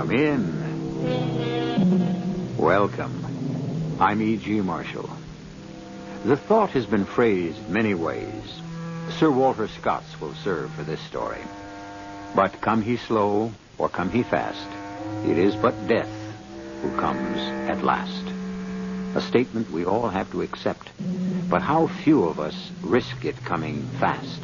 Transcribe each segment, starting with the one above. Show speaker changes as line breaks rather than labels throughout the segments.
Come in. Welcome. I'm E.G. Marshall. The thought has been phrased many ways. Sir Walter Scott's will serve for this story. But come he slow or come he fast, it is but death who comes at last. A statement we all have to accept, but how few of us risk it coming fast.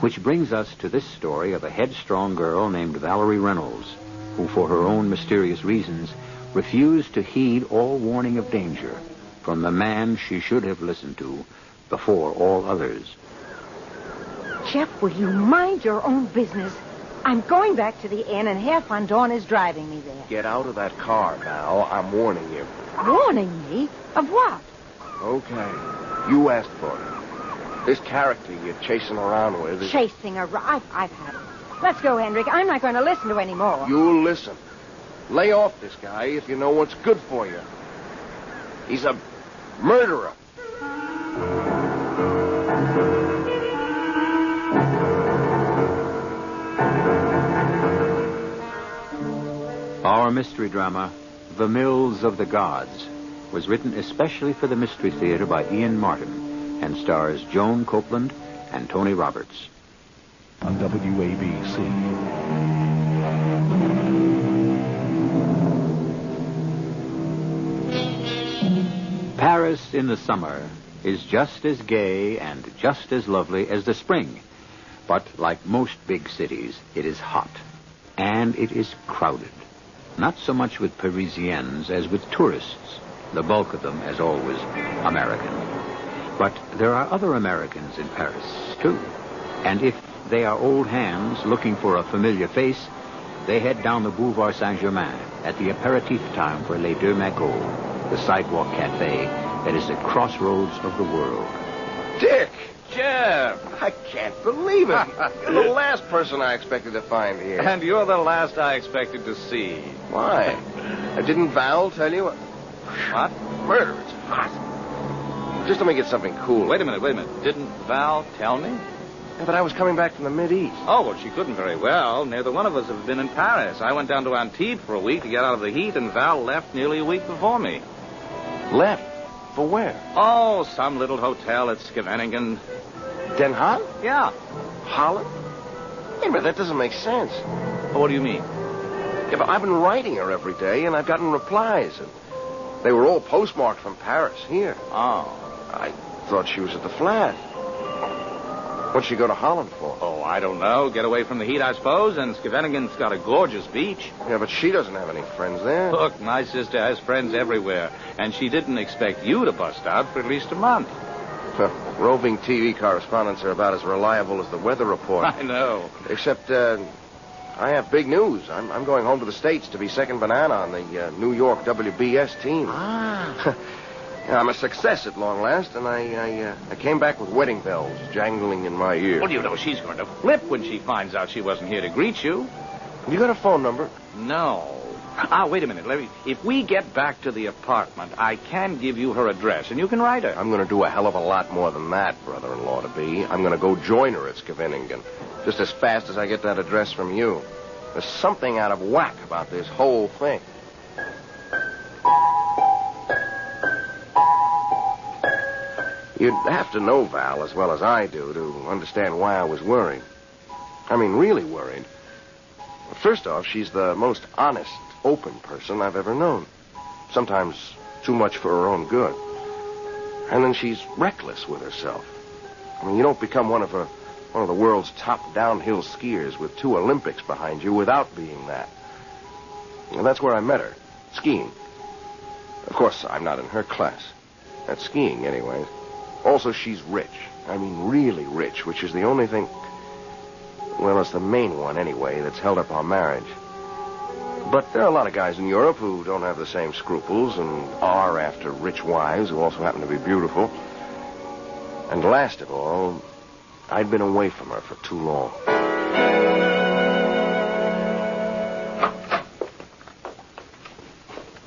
Which brings us to this story of a headstrong girl named Valerie Reynolds, who for her own mysterious reasons refused to heed all warning of danger from the man she should have listened to before all others.
Jeff, will you mind your own business? I'm going back to the inn, and Herr von Dorn is driving me there.
Get out of that car, Val. I'm warning you.
Warning me? Of what?
Okay. You asked for it. This character you're chasing around with is...
Chasing around? I've had it. Let's go, Hendrik. I'm not going to listen to any more.
You'll listen. Lay off this guy if you know what's good for you. He's a murderer.
Our mystery drama, The Mills of the Gods, was written especially for the Mystery Theater by Ian Martin and stars Joan Copeland and Tony Roberts.
On WABC.
Paris in the summer is just as gay and just as lovely as the spring. But like most big cities, it is hot. And it is crowded. Not so much with Parisians as with tourists. The bulk of them, as always, American. But there are other Americans in Paris, too. And if they are old hands looking for a familiar face, they head down the Boulevard Saint-Germain at the aperitif time for Les Deux Macots, the sidewalk cafe that is the crossroads of the world.
Dick! Jeff! I can't believe it. You're the last person I expected to find here.
And you're the last I expected to see.
Why? Didn't Val tell you?
What?
Murder, it's hot. Just let me get something cool.
Wait a minute. Didn't Val tell me?
Yeah, but I was coming back from the Mid-East.
Oh, well, she couldn't very well. Neither one of us have been in Paris. I went down to Antibes for a week to get out of the heat, and Val left nearly a week before me.
Left? For where?
Oh, some little hotel at Scheveningen.
Den Haag?
Yeah.
Holland? Hey, but that doesn't make sense.
What do you mean?
Yeah, but I've been writing her every day, and I've gotten replies, and they were all postmarked from Paris here.
Oh.
I thought she was at the flat. What'd she go to Holland for?
Oh, I don't know. Get away from the heat, I suppose, and Scheveningen's got a gorgeous beach.
Yeah, but she doesn't have any friends there.
Look, my sister has friends everywhere, and she didn't expect you to bust out for at least a month.
Roving TV correspondents are about as reliable as the weather report.
I know.
Except, I have big news. I'm going home to the States to be second banana on the New York WBS team.
Ah.
I'm a success at long last, and I came back with wedding bells jangling in my ear.
Well, you know, she's going to flip when she finds out she wasn't here to greet you.
You got a phone number?
No. Wait a minute. If we get back to the apartment, I can give you her address, and you can write her.
I'm going to do a hell of a lot more than that, brother-in-law-to-be. I'm going to go join her at Scheveningen, just as fast as I get that address from you. There's something out of whack about this whole thing. You'd have to know Val as well as I do to understand why I was worried. I mean, really worried. First off, she's the most honest, open person I've ever known. Sometimes too much for her own good. And then she's reckless with herself. I mean, you don't become one of the world's top downhill skiers with 2 Olympics behind you without being that. And that's where I met her, skiing. Of course, I'm not in her class. At skiing, anyways. Also, she's rich. I mean, really rich, which is the only thing... Well, it's the main one, anyway, that's held up our marriage. But there are a lot of guys in Europe who don't have the same scruples and are after rich wives who also happen to be beautiful. And last of all, I'd been away from her for too long.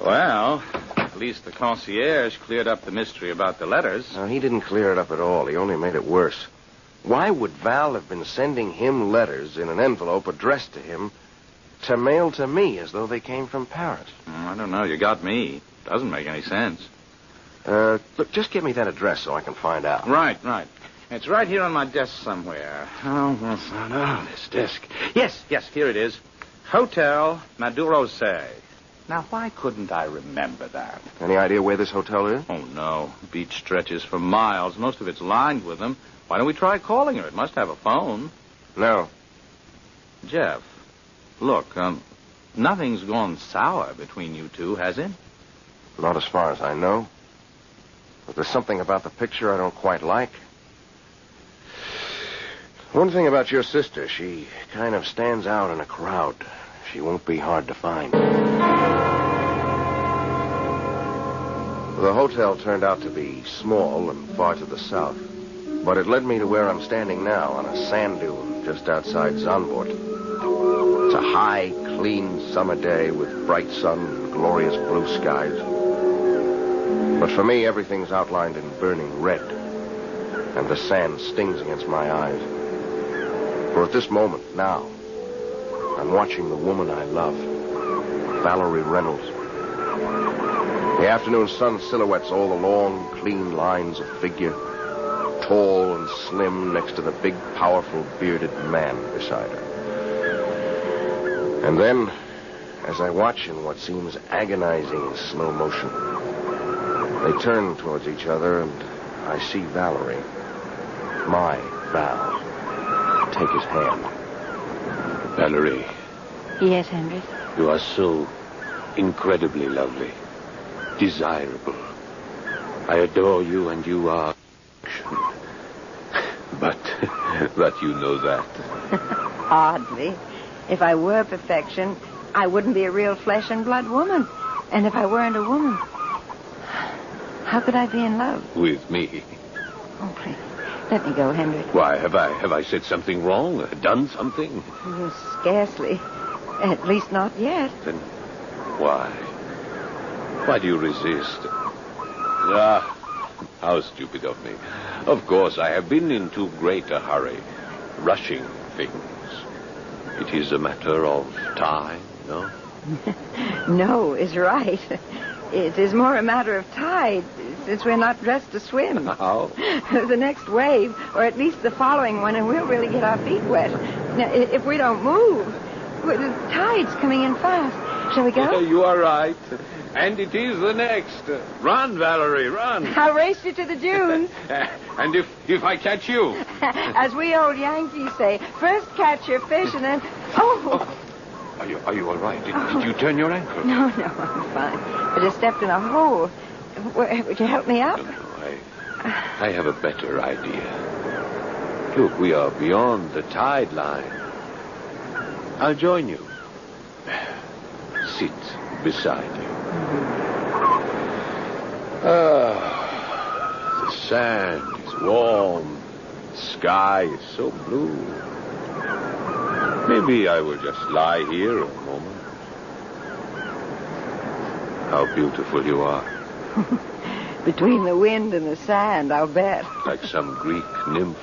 Well, at least the concierge cleared up the mystery about the letters.
No, he didn't clear it up at all. He only made it worse. Why would Val have been sending him letters in an envelope addressed to him to mail to me as though they came from Paris.
I don't know. You got me. Doesn't make any sense.
Look, just give me that address so I can find out.
Right. It's right here on my desk somewhere. Oh, this desk. Yes, here it is. Hotel Madurose. Now, why couldn't I remember that?
Any idea where this hotel is?
Oh, no. Beach stretches for miles. Most of it's lined with them. Why don't we try calling her? It must have a phone.
No.
Jeff, look, nothing's gone sour between you two, has it?
Not as far as I know. But there's something about the picture I don't quite like. One thing about your sister, she kind of stands out in a crowd. She won't be hard to find. The hotel turned out to be small and far to the south, but it led me to where I'm standing now on a sand dune just outside Zandvoort. It's a high, clean summer day with bright sun and glorious blue skies. But for me, everything's outlined in burning red, and the sand stings against my eyes. For at this moment, now, I'm watching the woman I love, Valerie Reynolds. The afternoon sun silhouettes all the long, clean lines of figure, tall and slim next to the big, powerful, bearded man beside her. And then, as I watch in what seems agonizing slow motion, they turn towards each other, and I see Valerie, my Val, take his hand.
Valerie.
Yes, Henry?
You are so incredibly lovely, desirable. I adore you, and you are... But you know that.
Hardly. If I were perfection, I wouldn't be a real flesh and blood woman. And if I weren't a woman, how could I be in love?
With me.
Oh, please. Let me go, Henry.
Why, have I said something wrong? Done something?
Scarcely. At least not yet.
Then why? Why do you resist? Ah, how stupid of me. Of course, I have been in too great a hurry, rushing things. It is a matter of time, no?
No is right. It is more a matter of tide, since we're not dressed to swim.
How?
The next wave, or at least the following one, and we'll really get our feet wet. Now, if we don't move, the tide's coming in fast. Shall we go?
You are right. And it is the next. Run, Valerie, run.
I'll race you to the dunes.
And if I catch you?
As we old Yankees say, first catch your fish and then... Oh!
Are you all right? Did you turn your ankle?
No, I'm fine. I just stepped in a hole. Would you help me up?
No, I have a better idea. Look, we are beyond the tide line. I'll join you. Sit beside you. The sand is warm. The sky is so blue. Maybe I will just lie here a moment. How beautiful you are.
Between the wind and the sand, I'll bet.
Like some Greek nymph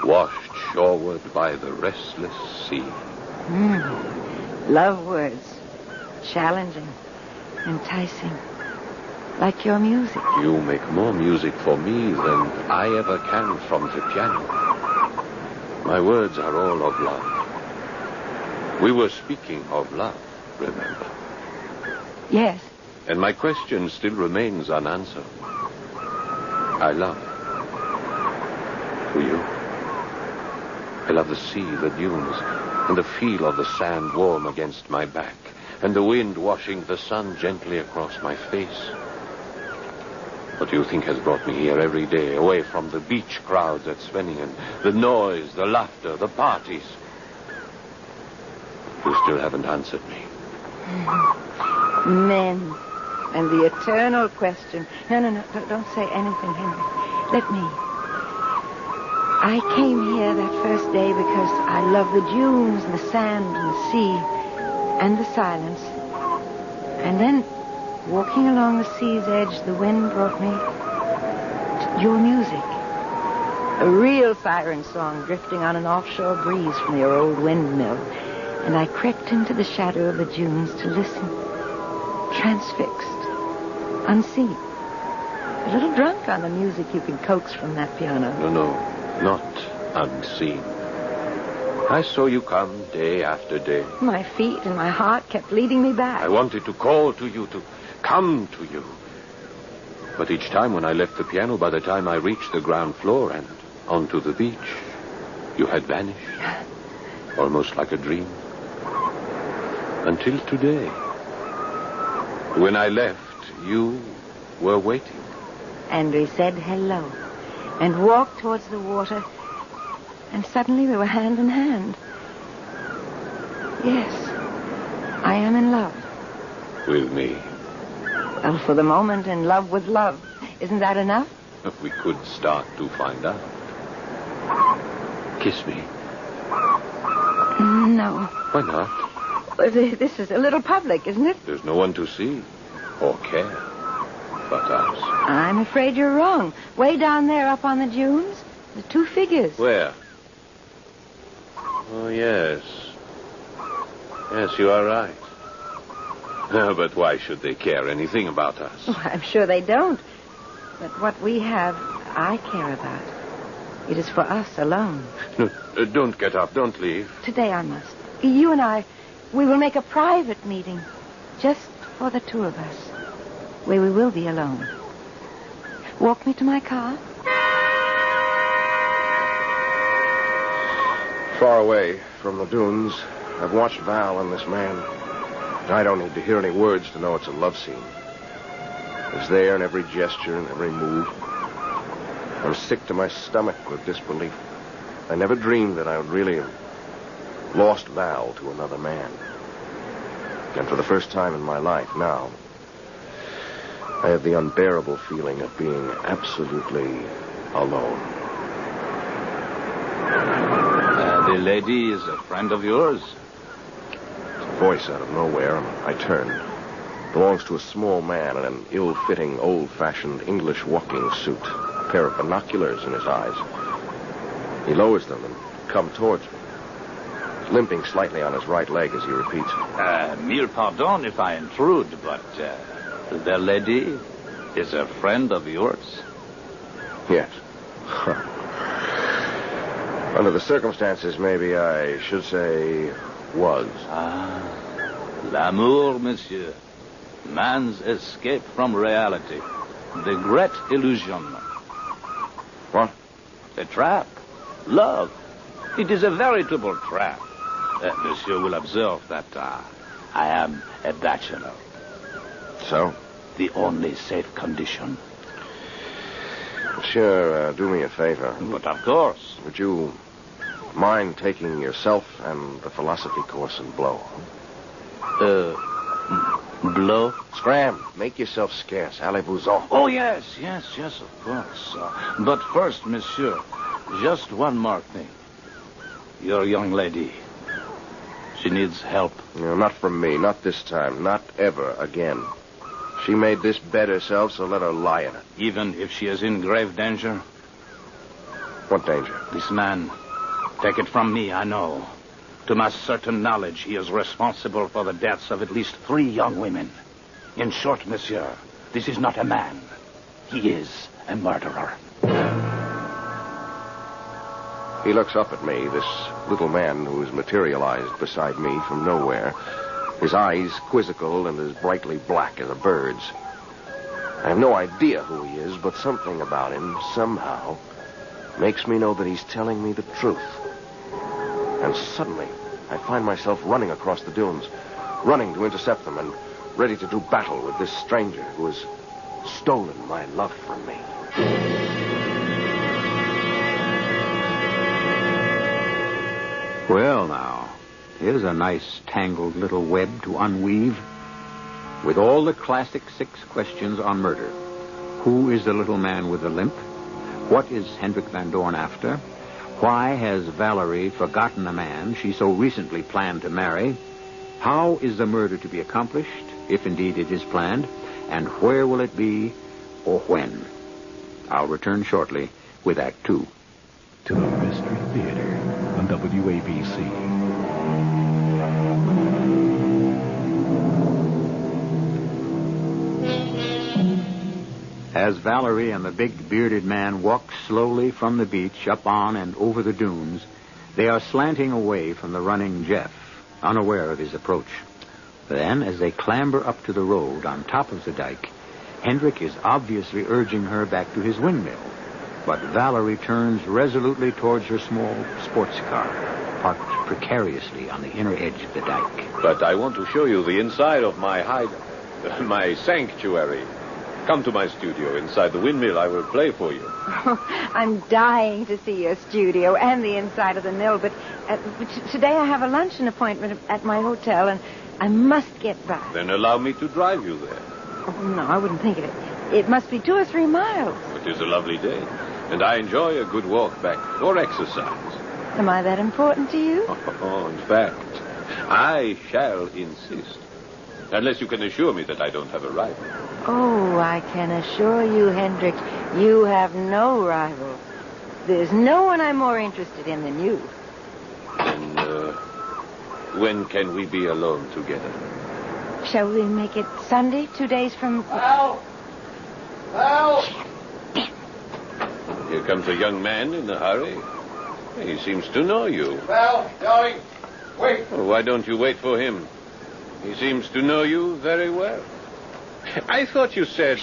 washed shoreward by the restless sea.
Love words. Challenging. Enticing. Like your music.
You make more music for me than I ever can from the piano. My words are all of love. We were speaking of love, remember?
Yes.
And my question still remains unanswered. I love. Do you? I love the sea, the dunes, and the feel of the sand warm against my back, and the wind washing the sun gently across my face. What do you think has brought me here every day, away from the beach crowds at Svenningen, the noise, the laughter, the parties? You still haven't answered me.
Men. And the eternal question. No. Don't say anything, Henry. Let me. I came here that first day because I love the dunes and the sand and the sea and the silence. And then, walking along the sea's edge, the wind brought me to your music. A real siren song drifting on an offshore breeze from your old windmill. and I crept into the shadow of the dunes to listen, transfixed, unseen. A little drunk on the music you can coax from that piano.
No, not unseen. I saw you come day after day.
My feet and my heart kept leading me back.
I wanted to call to you, to come to you. But each time when I left the piano, by the time I reached the ground floor and onto the beach, you had vanished. Almost like a dream. Until today. When I left, you were waiting.
And we said hello and walked towards the water, and suddenly we were hand in hand. Yes, I am in love.
With me.
Well, for the moment, in love with love. Isn't that enough?
We could start to find out. Kiss me.
No.
Why not?
Well, this is a little public, isn't it?
There's no one to see or care but us.
I'm afraid you're wrong. Way down there up on the dunes, the two figures.
Where? Oh, yes. Yes, you are right. But why should they care anything about us?
Oh, I'm sure they don't. But what we have, I care about. It is for us alone.
No, don't get up. Don't leave.
Today I must. You and I, we will make a private meeting. Just for the two of us. Where we will be alone. Walk me to my car.
Far away from the dunes, I've watched Val and this man. I don't need to hear any words to know it's a love scene. It's there in every gesture and every move. I'm sick to my stomach with disbelief. I never dreamed that I would really have lost Val to another man. And for the first time in my life now, I have the unbearable feeling of being absolutely alone.
The lady is a friend of yours?
A voice out of nowhere, and I turned. Belongs to a small man in an ill-fitting, old-fashioned English walking suit. A pair of binoculars in his eyes. He lowers them and comes towards me, limping slightly on his right leg as he repeats.
Mille pardon if I intrude, but the lady is a friend of yours?
Yes. Under the circumstances, maybe I should say was.
L'amour, monsieur. Man's escape from reality. The great illusion.
What?
A trap. Love. It is a veritable trap. Monsieur will observe that I am a bachelor.
So?
The only safe condition.
Monsieur, do me a favor.
But of course.
Would you mind taking yourself and the philosophy course in blow?
Blow?
Scram. Make yourself scarce. Allez-vous-en.
Oh, yes, of course. But first, monsieur, just one more thing. Your young lady, she needs help.
No, not from me. Not this time. Not ever again. She made this bed herself, so let her lie in it.
Even if she is in grave danger?
What danger?
This man, take it from me, I know. To my certain knowledge, he is responsible for the deaths of at least 3 young women. In short, monsieur, this is not a man. He is a murderer.
He looks up at me, this little man who has materialized beside me from nowhere. His eyes quizzical and as brightly black as a bird's. I have no idea who he is, but something about him, somehow, makes me know that he's telling me the truth. And suddenly, I find myself running across the dunes, running to intercept them and ready to do battle with this stranger who has stolen my love from me.
Well, now, here's a nice tangled little web to unweave. With all the classic 6 questions on murder. Who is the little man with the limp? What is Hendrik Van Dorn after? Why has Valerie forgotten a man she so recently planned to marry? How is the murder to be accomplished, if indeed it is planned? And where will it be, or when? I'll return shortly with Act 2.
To the Mystery Theater on WABC.
As Valerie and the big bearded man walk slowly from the beach up on and over the dunes, they are slanting away from the running Jeff, unaware of his approach. Then, as they clamber up to the road on top of the dike, Hendrik is obviously urging her back to his windmill. But Valerie turns resolutely towards her small sports car, parked precariously on the inner edge of the dike.
But I want to show you the inside of my my sanctuary. Come to my studio inside the windmill. I will play for you.
Oh, I'm dying to see your studio and the inside of the mill, but today I have a luncheon appointment at my hotel, and I must get back.
Then allow me to drive you there.
Oh, no, I wouldn't think of it. It must be 2 or 3 miles.
It is a lovely day, and I enjoy a good walk back or exercise.
Am I that important to you?
Oh, in fact, I shall insist. Unless you can assure me that I don't have a rival.
Oh, I can assure you, Hendrik, you have no rival. There's no one I'm more interested in than you.
Then, when can we be alone together?
Shall we make it Sunday, 2 days from...
Val! Val!
Here comes a young man in a hurry. He seems to know you.
Val, darling, wait.
Oh, why don't you wait for him? He seems to know you very well. I thought you said...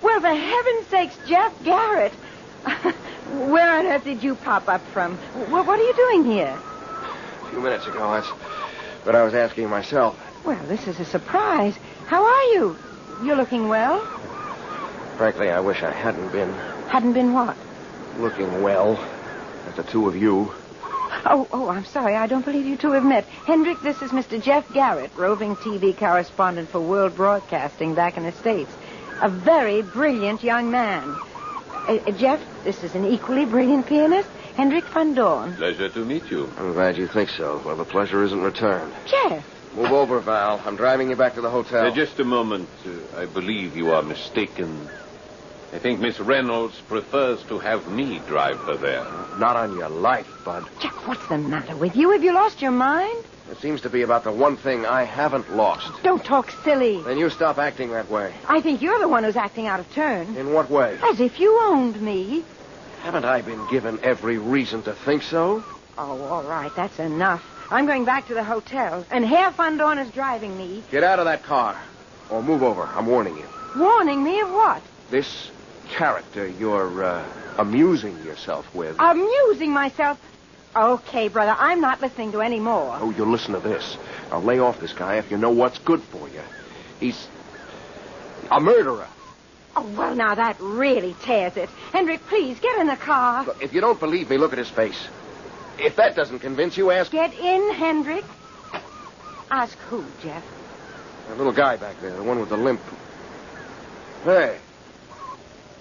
Well, for heaven's sakes, Jeff Garrett. Where on earth did you pop up from? What are you doing here?
A few minutes ago, that's what I was asking myself.
Well, this is a surprise. How are you? You're looking well.
Frankly, I wish I hadn't been
Hadn't been what?
looking well at the two of you.
Oh, I'm sorry. I don't believe you two have met. Hendrik, this is Mr. Jeff Garrett, roving TV correspondent for World Broadcasting back in the States. A very brilliant young man. Jeff, this is an equally brilliant pianist, Hendrik van Doorn.
Pleasure to meet you.
I'm glad you think so. Well, the pleasure isn't returned.
Jeff!
Move over, Val. I'm driving you back to the hotel.
Just a moment. I believe you are mistaken. I think Miss Reynolds prefers to have me drive her there.
Not on your life, Bud.
Jeff, what's the matter with you? Have you lost your mind?
It seems to be about the one thing I haven't lost.
Don't talk silly.
Then you stop acting that way.
I think you're the one who's acting out of turn.
In what way?
As if you owned me.
Haven't I been given every reason to think so?
Oh, all right. That's enough. I'm going back to the hotel, and Herr van Doorn is driving me.
Get out of that car. Or move over. I'm warning you.
Warning me of what?
This character you're amusing yourself with.
Amusing myself? Okay, brother, I'm not listening to any more.
Oh, you'll listen to this. I'll lay off this guy if you know what's good for you. He's a murderer.
Oh, well, now that really tears it. Hendrik, please, get in the car.
Look, if you don't believe me, look at his face. If that doesn't convince you, ask...
Get in, Hendrik. Ask who, Jeff?
That little guy back there, the one with the limp. Hey.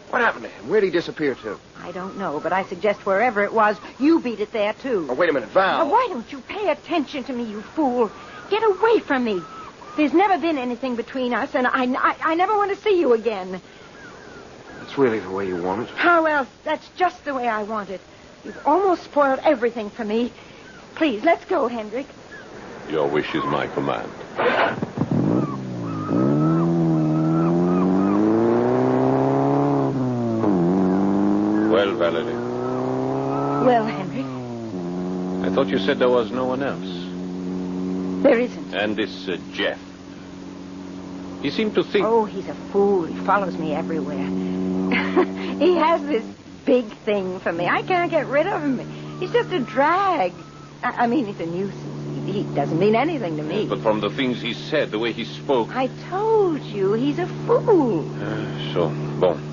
What happened to him? Where'd he disappear to?
I don't know, but I suggest wherever it was, you beat it there, too.
Oh, wait a minute, Val.
Now, why don't you pay attention to me, you fool? Get away from me. There's never been anything between us, and I never want to see you again.
That's really the way you want it.
How else? That's just the way I want it. You've almost spoiled everything for me. Please, let's go, Hendrik.
Your wish is my command. Well, Valerie.
Well, Hendrik?
I thought you said there was no one else.
There isn't.
And this Jeff. He seemed to think...
Oh, he's a fool. He follows me everywhere. He has this big thing for me. I can't get rid of him. He's just a drag. I mean, he's a nuisance. He doesn't mean anything to me.
But from the things he said, the way he spoke...
I told you, he's a fool.
Bon.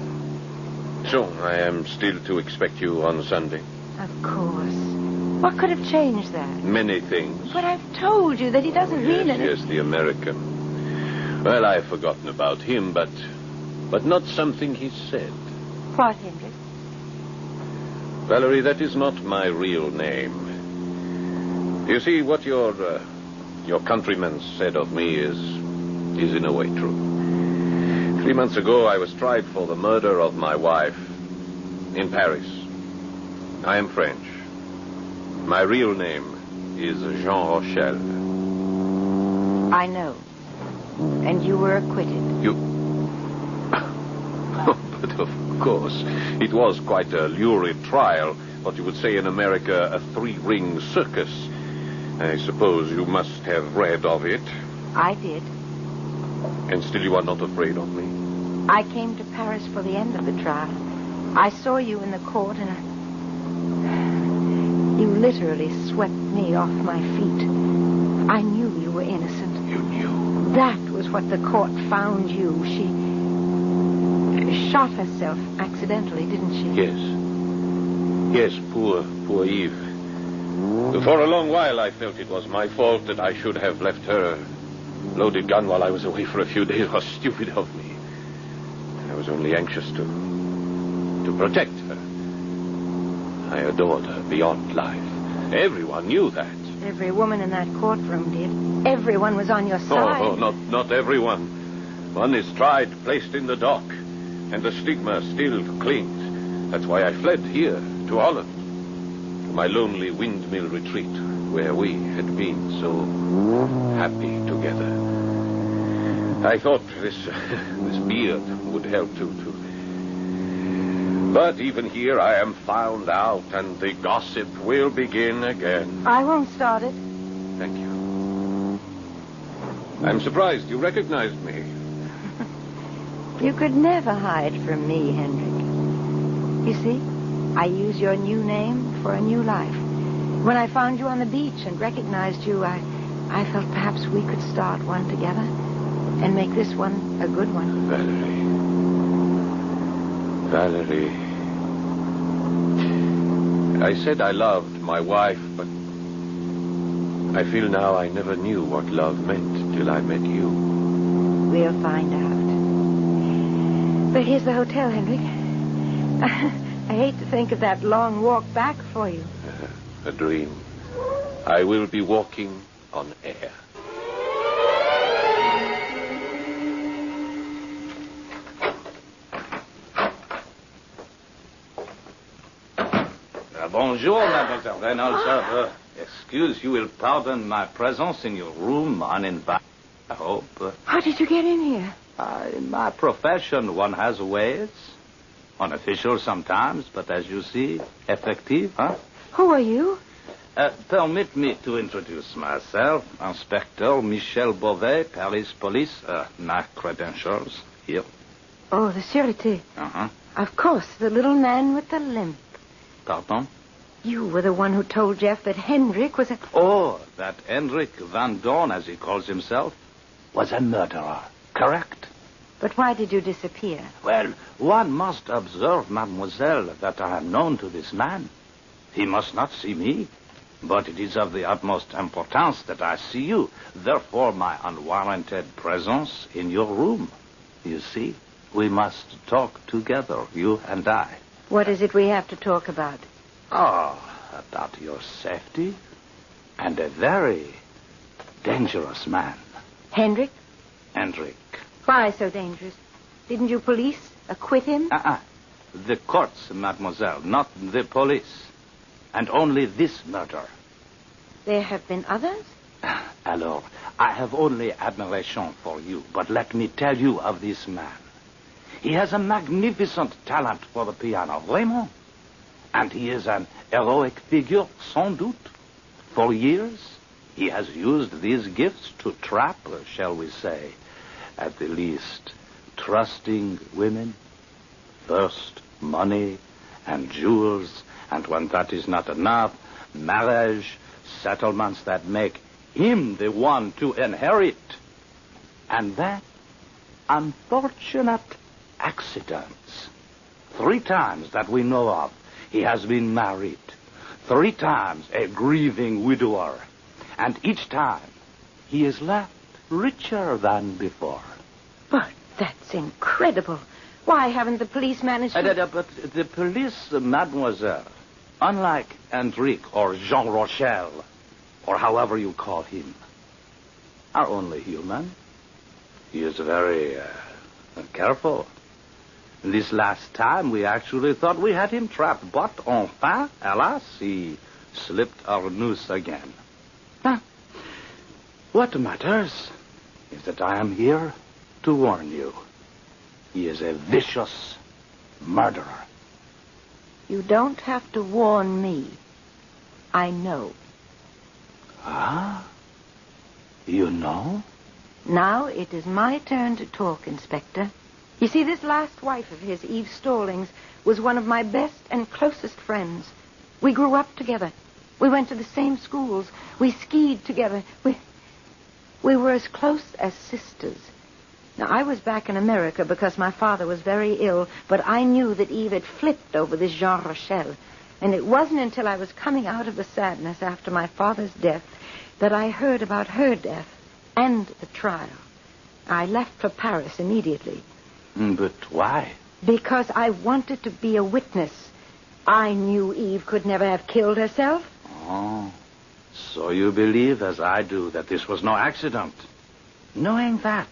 So, I am still to expect you on Sunday?
Of course. What could have changed that?
Many things.
But I've told you that he doesn't mean anything.
Yes, the American. Well, I've forgotten about him, but not something he said.
What, Hendrik?
Valerie, that is not my real name. You see, what your countrymen said of me is in a way true. 3 months ago, I was tried for the murder of my wife in Paris. I am French. My real name is Jean Rochelle.
I know. And you were acquitted.
But of course, it was quite a lurid trial. What you would say in America, a three-ring circus. I suppose you must have read of it.
I did.
And still you are not afraid of me?
I came to Paris for the end of the trial. I saw you in the court, and you literally swept me off my feet. I knew you were innocent.
You knew?
That was what the court found you. She shot herself accidentally, didn't she?
Yes. Yes, poor Eve. For a long while I felt it was my fault, that I should have left her loaded gun while I was away for a few days. Was stupid of me. I was only anxious to protect her. I adored her beyond life. Everyone knew that.
Every woman in that courtroom did. Everyone was on your side.
Oh, not everyone. One is tried, placed in the dock, and the stigma still clings. That's why I fled here to Holland, to my lonely windmill retreat, where we had been so happy together. I thought this beard would help too. But even here I am found out, and the gossip will begin again.
I won't start it.
Thank you. I'm surprised you recognized me.
You could never hide from me, Hendrik. You see, I use your new name for a new life. When I found you on the beach and recognized you, I felt perhaps we could start one together and make this one a good one.
Valerie. I said I loved my wife, but I feel now I never knew what love meant till I met you.
We'll find out. But here's the hotel, Hendrik. I hate to think of that long walk back for you.
A dream. I will be walking on air.
Bonjour, Mademoiselle Reynolds. Excuse, you will pardon my presence in your room uninvited, I hope.
How did you get in here?
In my profession, one has ways. Unofficial sometimes, but as you see, effective, huh?
Who are you?
Permit me to introduce myself. Inspector Michel Beauvais, Paris Police. My credentials, here.
Oh, the Sûreté.
Uh-huh.
Of course, the little man with the limp.
Pardon?
You were the one who told Jeff that Hendrik was a...
Oh, that Hendrik Van Dorn, as he calls himself, was a murderer, correct?
But why did you disappear?
Well, one must observe, mademoiselle, that I am known to this man. He must not see me, but it is of the utmost importance that I see you. Therefore, my unwarranted presence in your room. You see, we must talk together, you and I.
What is it we have to talk about?
Oh, about your safety and a very dangerous man.
Hendrik?
Hendrik.
Why so dangerous? Didn't you police acquit him?
The courts, mademoiselle, not the police. And only this murder.
There have been others?
Alors, I have only admiration for you, but let me tell you of this man. He has a magnificent talent for the piano, vraiment. And he is an heroic figure, sans doute. For years, he has used these gifts to trap, shall we say, at the least, trusting women. First, money and jewels, and when that is not enough, marriage, settlements that make him the one to inherit. And then, unfortunate accidents. 3 times that we know of, he has been married. 3 times a grieving widower. And each time, he is left richer than before.
But that's incredible. Why haven't the police managed to...
But the police, mademoiselle, unlike Hendrik or Jean Rochelle, or however you call him, are only human. He is very careful. This last time, we actually thought we had him trapped, but enfin, alas, he slipped our noose again. What matters is that I am here to warn you. He is a vicious, murderer.
You don't have to warn me. I know.
Ah? You know?
Now it is my turn to talk, Inspector. You see, this last wife of his, Eve Stallings, was one of my best and closest friends. We grew up together. We went to the same schools. We skied together. We were as close as sisters. Now, I was back in America because my father was very ill, but I knew that Eve had flipped over this Jean Rochelle. And it wasn't until I was coming out of the sadness after my father's death that I heard about her death and the trial. I left for Paris immediately.
But why?
Because I wanted to be a witness. I knew Eve could never have killed herself.
Oh, so you believe, as I do, that this was no accident. Knowing that,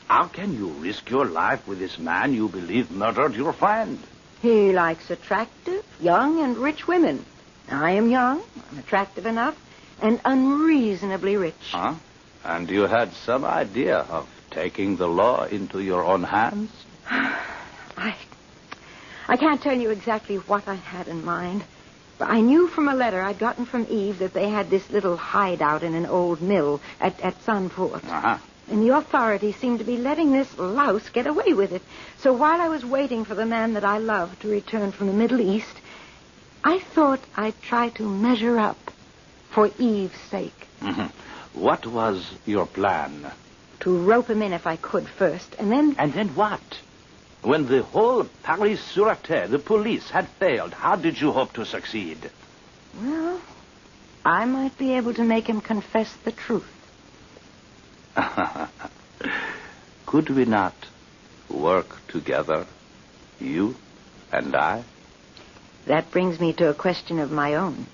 how can you risk your life with this man you believe murdered your friend?
He likes attractive, young, and rich women. I am young, I'm attractive enough, and unreasonably rich.
Huh? And you had some idea of taking the law into your own hands?
I can't tell you exactly what I had in mind. But I knew from a letter I'd gotten from Eve that they had this little hideout in an old mill at Sunport.
Uh-huh.
And the authorities seemed to be letting this louse get away with it. So while I was waiting for the man that I loved to return from the Middle East, I thought I'd try to measure up for Eve's sake.
Mm-hmm. What was your plan?
To rope him in if I could first, and then...
And then what? When the whole Paris Sûreté, the police, had failed, how did you hope to succeed?
Well, I might be able to make him confess the truth.
Could we not work together, you and I?
That brings me to a question of my own.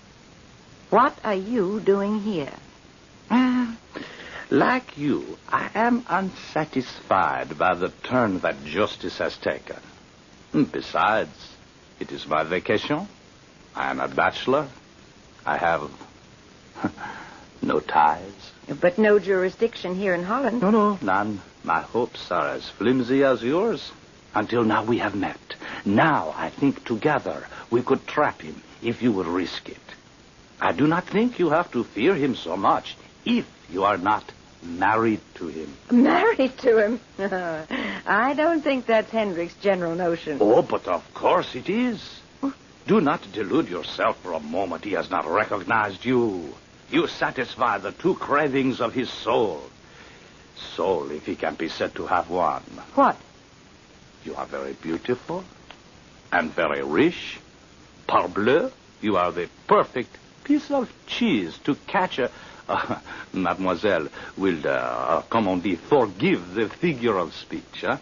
What are you doing here?
Like you, I am unsatisfied by the turn that justice has taken. Besides, it is my vacation. I am a bachelor. I have no ties.
But no jurisdiction here in Holland.
No, none. My hopes are as flimsy as yours. Until now we have met. Now I think together we could trap him if you would risk it. I do not think you have to fear him so much if you are not married to him.
Married to him? I don't think that's Hendrik's general notion.
Oh, but of course it is. Do not delude yourself for a moment. He has not recognized you. You satisfy the two cravings of his soul. Soul, if he can be said to have one.
What?
You are very beautiful and very rich. Parbleu, you are the perfect piece of cheese to catch a... Mademoiselle will, comme on dit, forgive the figure of speech, huh?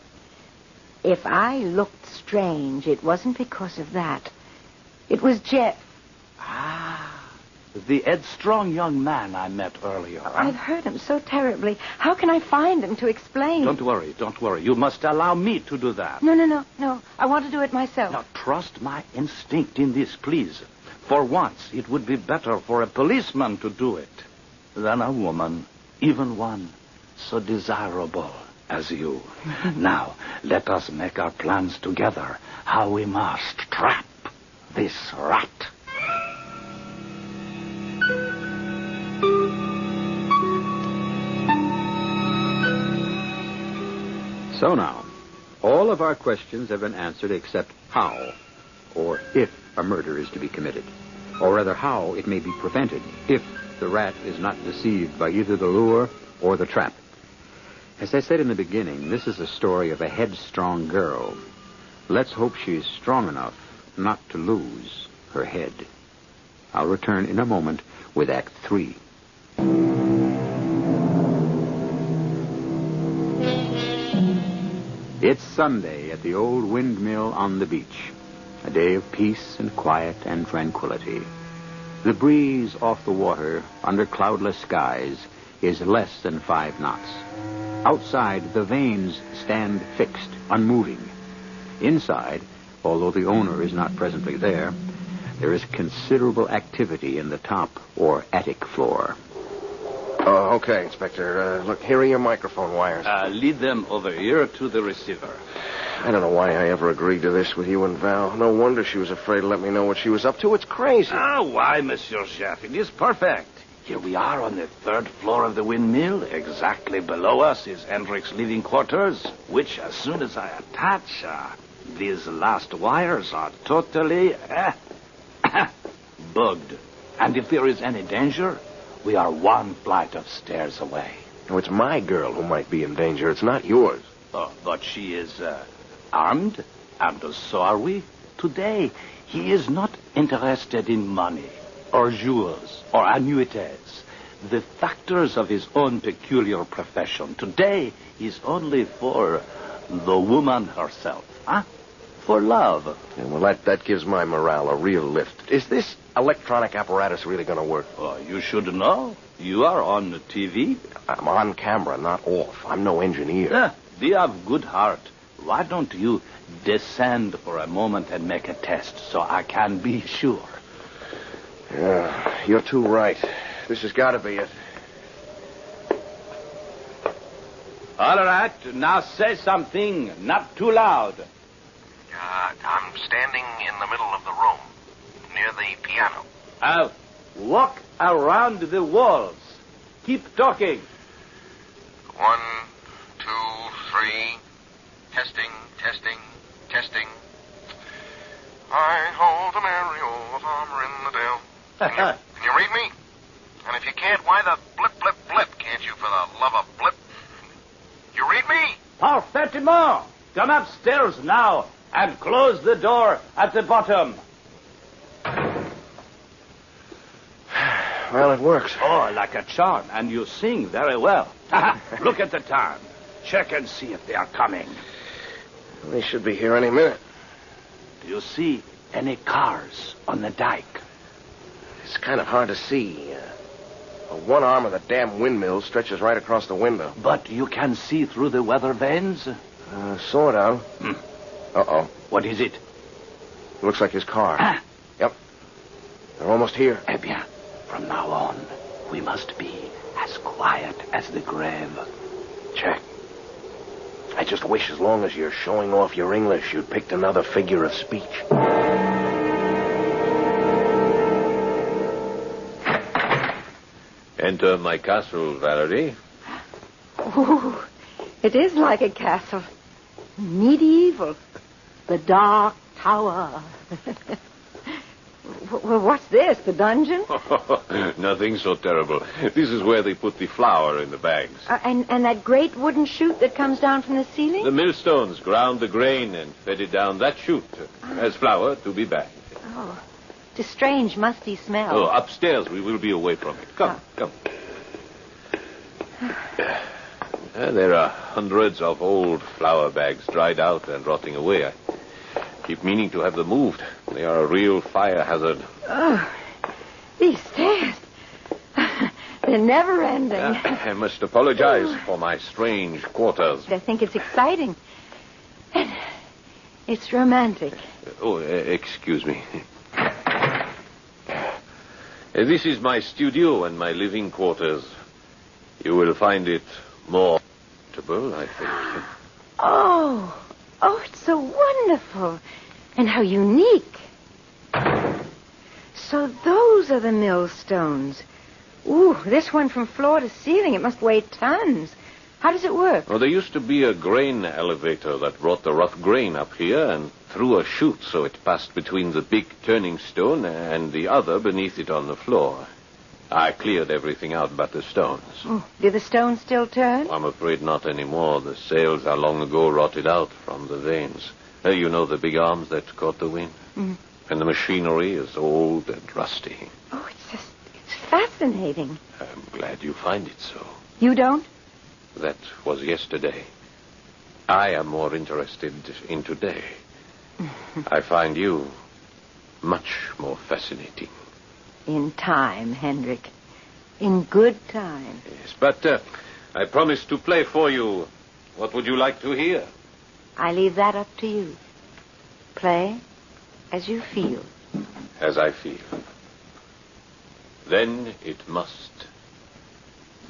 If I looked strange, it wasn't because of that. It was Jeff.
The headstrong young man I met earlier. Huh?
I've hurt him so terribly. How can I find him to explain?
Don't worry. You must allow me to do that.
No. I want to do it myself.
Now, trust my instinct in this, please. For once, it would be better for a policeman to do it than a woman, even one so desirable as you. Now, let us make our plans together, how we must trap this rat.
So now, all of our questions have been answered except how, or if, a murder is to be committed. Or rather, how it may be prevented if the rat is not deceived by either the lure or the trap. As I said in the beginning, this is a story of a headstrong girl. Let's hope she's strong enough not to lose her head. I'll return in a moment with Act 3. It's Sunday at the old windmill on the beach. A day of peace and quiet and tranquility. The breeze off the water under cloudless skies is less than 5 knots. Outside, the vanes stand fixed, unmoving. Inside, although the owner is not presently there is considerable activity in the top or attic floor.
Oh, okay, Inspector. Look, here are your microphone wires.
Lead them over here to the receiver.
I don't know why I ever agreed to this with you and Val. No wonder she was afraid to let me know what she was up to. It's crazy.
Why, Monsieur Chef? It is perfect. Here we are on the 3rd floor of the windmill. Exactly below us is Hendricks' living quarters, which, as soon as I attach, these last wires are totally bugged. And if there is any danger, we are one flight of stairs away.
No, it's my girl who might be in danger. It's not yours.
Oh, but she is armed, and so are we. Today, he is not interested in money, or jewels, or annuities. The factors of his own peculiar profession. Today is only for the woman herself, For love.
Yeah, well, that gives my morale a real lift. Is this electronic apparatus really going to work?
Oh, you should know. You are on the TV.
I'm on camera, not off. I'm no engineer.
Be of good heart. Why don't you descend for a moment and make a test so I can be sure?
Yeah, you're too right. This has got to be it.
All right, now say something, not too loud.
I'm standing in the middle of the room, near the piano.
I'll walk around the walls. Keep talking.
1, 2, 3. Testing, testing, testing. I hold a Mario farmer in the dale. Can you read me? And if you can't, why the blip, blip, blip? Can't you, for the love of blip? You read me?
Parfaitement. Come upstairs now and close the door at the bottom.
Well, it works.
Oh, like a charm. And you sing very well. Look at the time. Check and see if they are coming.
They should be here any minute.
Do you see any cars on the dike?
It's kind of hard to see. One arm of the damn windmill stretches right across the window.
But you can see through the weather vanes?
Sort of. Uh-oh.
What is it?
Looks like his car. Yep. They're almost here.
Eh bien, from now on, we must be as quiet as the grave.
Check. I just wish as long as you're showing off your English, you'd picked another figure of speech.
Enter my castle, Valerie.
Oh, it is like a castle. Medieval. The Dark Tower. Well, what's this, the dungeon?
Nothing so terrible. This is where they put the flour in the bags.
And that great wooden chute that comes down from the ceiling?
The millstones ground the grain and fed it down that chute as flour to be bagged.
Oh, it's a strange, musty smell.
Oh, upstairs we will be away from it. Come. There are hundreds of old flour bags dried out and rotting away. I keep meaning to have them moved. They are a real fire hazard.
Oh, these stairs. They're never ending.
I must apologize for my strange quarters.
I think it's exciting. And it's romantic.
Excuse me. This is my studio and my living quarters. You will find it more comfortable, I think.
Oh, it's so wonderful. And how unique. So those are the millstones. Ooh, this one from floor to ceiling. It must weigh tons. How does it work?
Well, there used to be a grain elevator that brought the rough grain up here and through a chute so it passed between the big turning stone and the other beneath it on the floor. I cleared everything out but the stones.
Oh, do the stones still turn?
I'm afraid not anymore. The sails are long ago rotted out from the vanes. You know the big arms that caught the wind? Mm-hmm. And the machinery is old and rusty.
Oh, it's fascinating.
I'm glad you find it so.
You don't?
That was yesterday. I am more interested in today. I find you much more fascinating.
In time, Hendrik. In good time.
Yes, but I promised to play for you. What would you like to hear?
I leave that up to you. Play as you feel.
As I feel. Then it must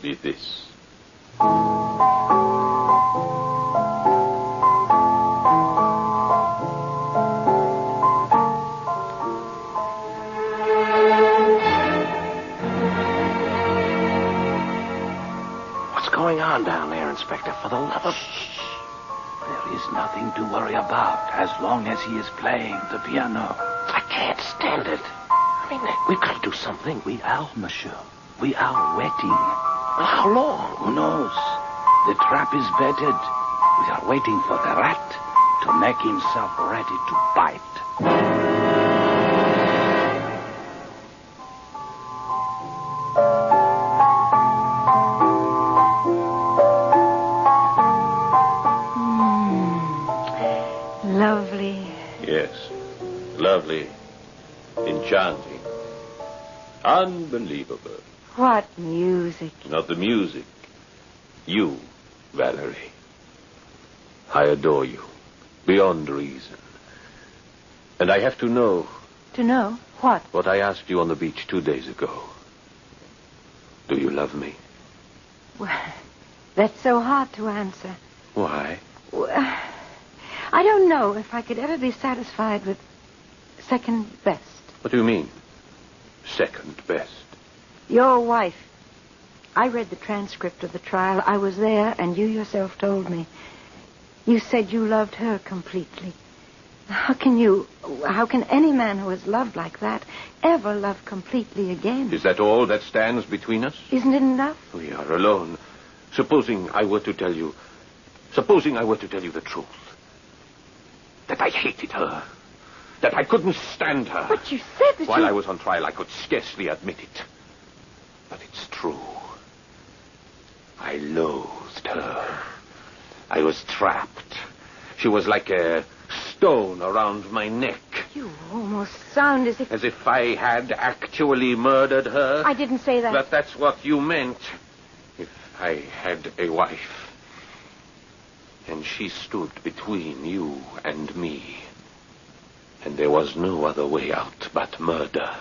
be this.
What's going on down there, Inspector? For the love of...
There is nothing to worry about as long as he is playing the piano.
I can't stand it. I mean, we've got to do something.
We are, monsieur. We are waiting.
Well, how long?
Who knows? The trap is bedded. We are waiting for the rat to make himself ready to bite.
Lovely.
Yes. Lovely. Enchanting. Unbelievable.
What music.
Not the music. You, Valerie. I adore you. Beyond reason. And I have to know...
To know what?
What I asked you on the beach 2 days ago. Do you love me?
Well, that's so hard to answer.
Why?
Well, I don't know if I could ever be satisfied with second best.
What do you mean? Second best.
Your wife. I read the transcript of the trial. I was there, and you yourself told me. You said you loved her completely. How can any man who has loved like that ever love completely again?
Is that all that stands between us?
Isn't it enough?
We are alone. Supposing I were to tell you the truth. That I hated her. That I couldn't stand her.
But you said that
While I was on trial, I could scarcely admit it. But it's true. I loathed her. I was trapped. She was like a stone around my neck.
You almost sound as if...
As if I had actually murdered her.
I didn't say that.
But that's what you meant. If I had a wife. And she stood between you and me. And there was no other way out but murder.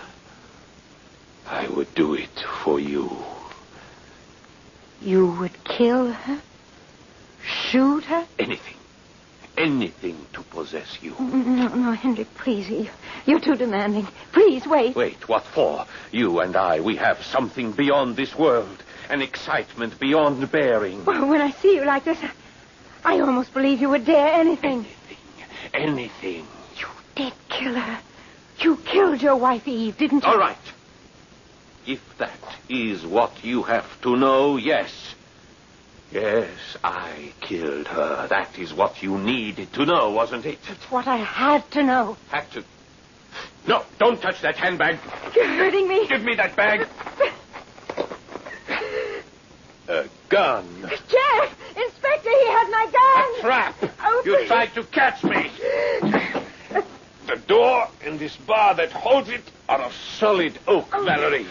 I would do it for you.
You would kill her? Shoot her?
Anything. Anything to possess you.
No, Henry, please. You're too demanding. Please, wait.
Wait, what for? You and I, we have something beyond this world. An excitement beyond bearing.
Well, when I see you like this, I almost believe you would dare anything.
Anything.
You did kill her. You killed your wife, Eve, didn't you?
All right. If that is what you have to know, yes. Yes, I killed her. That is what you needed to know, wasn't it?
It's what I had to know.
Had to... No, don't touch that handbag.
You're hurting me.
Give me that bag. A gun.
Jeff! Inspector, he had my gun!
A trap.
Oh,
You
please.
tried to catch me. The door and this bar that holds it are of solid oak, Valerie.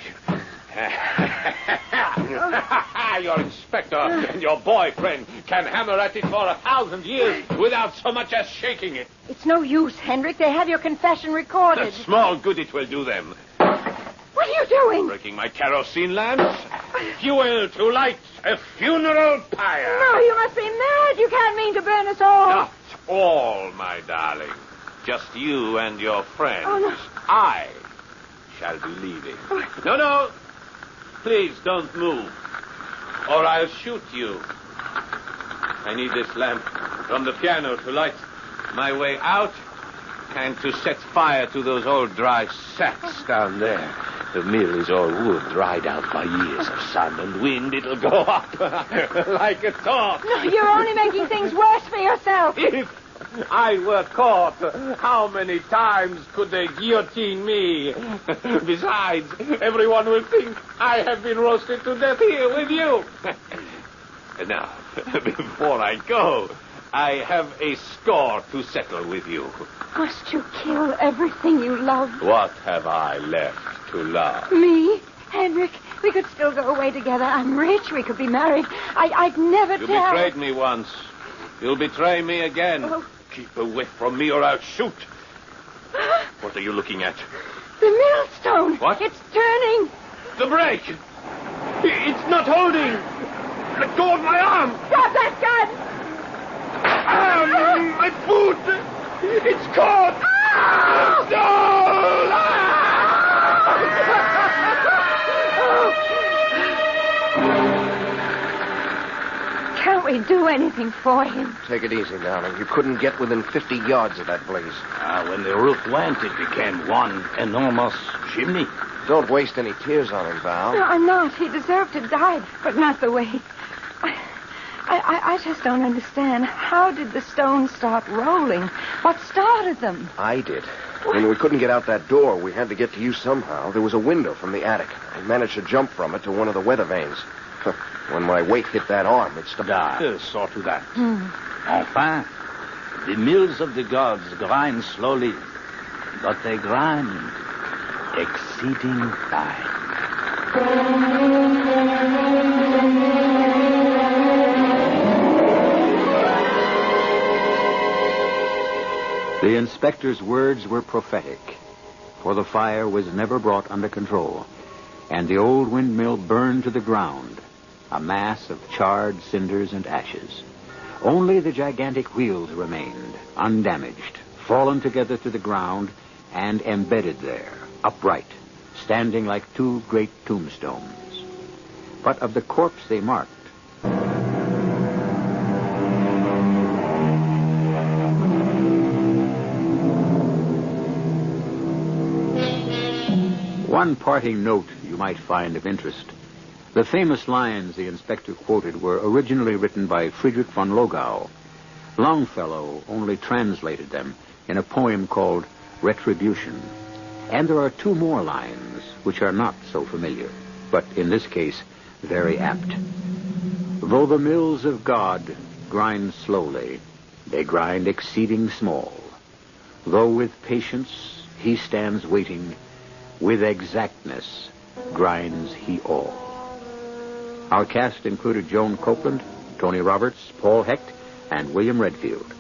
Your inspector and your boyfriend can hammer at it for 1,000 years without so much as shaking it.
It's no use, Hendrik. They have your confession recorded.
The small good it will do them.
What are you doing?
Breaking my kerosene lamps. Fuel to light a funeral pyre.
No, you must be mad. You can't mean to burn us all.
Not all, my darling. Just you and your friends.
Oh, no.
I shall be leaving. No. Please don't move, or I'll shoot you. I need this lamp from the piano to light my way out and to set fire to those old dry sacks down there. The mill is all wood, dried out by years of sun and wind. It'll go up like a torch.
No, you're only making things worse for yourself.
If I were caught, how many times could they guillotine me? Besides, everyone will think I have been roasted to death here with you. Now, before I go, I have a score to settle with you.
Must you kill everything you love?
What have I left to love?
Me? Henrik, we could still go away together. I'm rich. We could be married. I'd never
You
tell.
betrayed me once. You'll betray me again.
Oh.
Keep away from me or I'll shoot. What are you looking at?
The millstone.
What?
It's turning.
The brake!
It's not holding. Let go of my arm.
Drop that gun!
My foot. It's caught.
Can't we do anything for him?
Take it easy, darling. You couldn't get within 50 yards of that blaze.
When the roof went, it became one enormous chimney.
Don't waste any tears on him, Val.
No, I'm not. He deserved to die, but not the way. I just don't understand. How did the stones start rolling? What started them?
I did. When we couldn't get out that door, we had to get to you somehow. There was a window from the attic. I managed to jump from it to one of the weather vanes. When my weight hit that arm, it stopped.
Saw to that. Enfin, the mills of the gods grind slowly, but they grind exceeding fine.
The inspector's words were prophetic, for the fire was never brought under control, and the old windmill burned to the ground, a mass of charred cinders and ashes. Only the gigantic wheels remained, undamaged, fallen together to the ground, and embedded there, upright, standing like two great tombstones. But of the corpse they marked, one parting note you might find of interest. The famous lines the inspector quoted were originally written by Friedrich von Logau. Longfellow only translated them in a poem called Retribution. And there are two more lines which are not so familiar, but in this case very apt. Though the mills of God grind slowly, they grind exceeding small. Though with patience he stands waiting, with exactness grinds he all. Our cast included Joan Copeland, Tony Roberts, Paul Hecht, and William Redfield.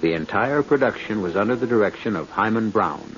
The entire production was under the direction of Hyman Brown.